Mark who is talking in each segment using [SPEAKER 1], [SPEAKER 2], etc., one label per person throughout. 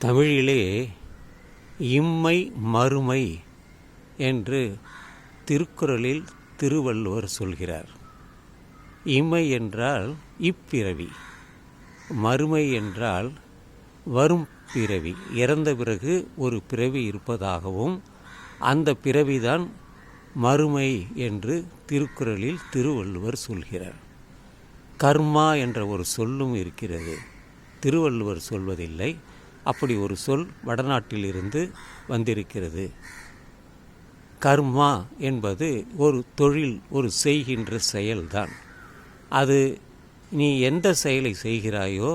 [SPEAKER 1] தமிழிலே இம்மை மறுமை என்று திருக்குறளில் திருவள்ளுவர் சொல்கிறார். இம்மை என்றால் இப்பிறவி, மறுமை என்றால் வரும் பிறவி, இறந்த பிறகு ஒரு பிறவி இருப்பதாகவும் அந்த பிறவிதான் மறுமை என்று திருக்குறளில் திருவள்ளுவர் சொல்கிறார். கர்மா என்ற ஒரு சொல்லும் இருக்கிறது, திருவள்ளுவர் சொல்வதில்லை. அப்படி ஒரு சொல் வடநாட்டிலிருந்து வந்திருக்கிறது. கர்மா என்பது ஒரு தொழில், ஒரு செய்கின்ற செயல்தான். அது நீ எந்த செயலை செய்கிறாயோ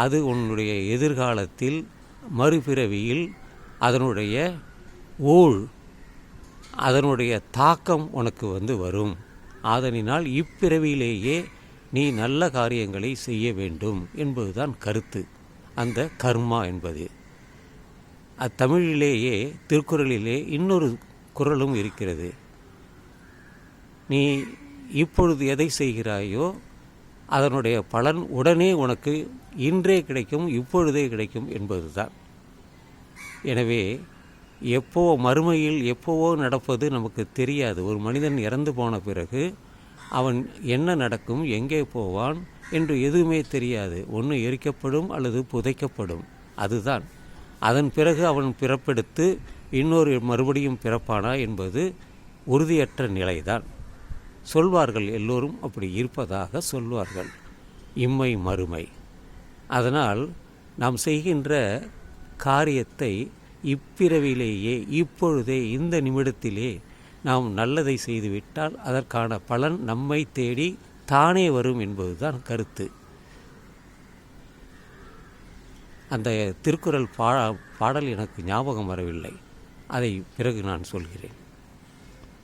[SPEAKER 1] அது உன்னுடைய எதிர்காலத்தில் மறுபிறவியில் அதனுடைய அதனுடைய தாக்கம் உனக்கு வரும். ஆதலினால் இப்பிறவியிலேயே நீ நல்ல காரியங்களை செய்ய வேண்டும் என்பதுதான் கருத்து. அந்த கர்மா என்பது தமிழிலேயே திருக்குறளிலே இன்னொரு குறளும் இருக்கிறது. நீ இப்பொழுது எதை செய்கிறாயோ அதனுடைய பலன் உடனே உனக்கு இன்றே கிடைக்கும், இப்பொழுதே கிடைக்கும் என்பதுதான். எனவே மறுமையில் எப்போவோ நடப்பது நமக்கு தெரியாது. ஒரு மனிதன் இறந்து போன பிறகு அவன் என்ன நடக்கும், எங்கே போவான் என்று எதுவுமே தெரியாது. ஒன்று எரிக்கப்படும் அல்லது புதைக்கப்படும், அதுதான். அதன் பிறகு அவன் பிறப்பெடுத்து இன்னொரு மறுபடியும் பிறப்பானா என்பது உறுதியற்ற நிலைதான். சொல்வார்கள், எல்லோரும் அப்படி இருப்பதாக சொல்வார்கள், இம்மை மறுமை. அதனால் நாம் செய்கின்ற காரியத்தை இப்பிறவிலேயே, இப்பொழுதே, இந்த நிமிடத்திலே நாம் நல்லதை செய்துவிட்டால் அதற்கான பலன் நம்மை தேடி தானே வரும் என்பதுதான் கருத்து. அந்த திருக்குறள் பாடல் எனக்கு ஞாபகம் வரவில்லை, அதை பிறகு நான் சொல்கிறேன்.